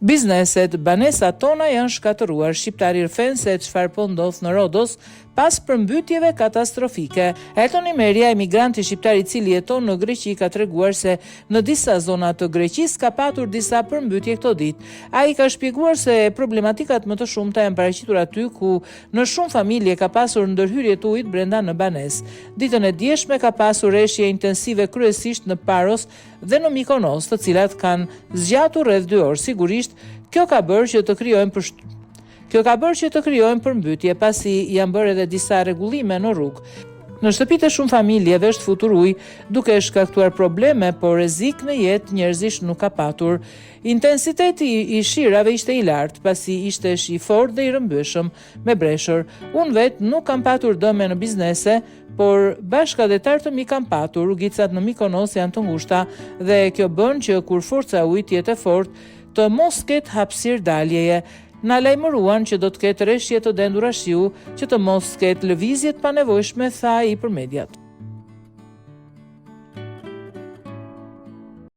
Bizneset banesa tona janë shkatëruar. Shqiptari rfen se çfarë po ndodh në Rodos pas përmbytjeve katastrofike. Elton Imeria, emigranti shqiptar i cili jeton në Greqi, ka treguar se në disa zona të Greqisë ka patur disa përmbytje këto ditë. Ai ka shpjeguar se problematikat më të shumta janë paraqitur aty ku në shumë familje ka pasur ndërhyrje të ujit brenda në banesë. Ditën e djeshme ka pasur rreshje intensive kryesisht në Paros dhe në Mikonos, të cilat kanë zgjatur rreth 2 orë. Sigurisht, kjo ka bërë që të krijojnë përmbytje, pasi janë bërë edhe disa rregullime në rrugë. Në shtëpitë e shumë familjeve është futur ujë, duke shkaktuar probleme, por rrezik në jetë njerëzish nuk ka patur. Intensiteti i shirave ishte i lartë, pasi ishte shi i fortë dhe i rrëmbyeshëm me breshër. Unë vetë nuk kam patur dëme në biznese, por bashkëdhetar të mi kam patur. Rrugicat në Mikonos janë të ngushta dhe kjo bën që kur forca e ujit jetë e fortë, të mos ketë hapësirë daljeje. Na lajmëruan që do të ketë rreshje të dendura shiu, që të mos ketë lëvizje të panevojshme, tha ai për mediat.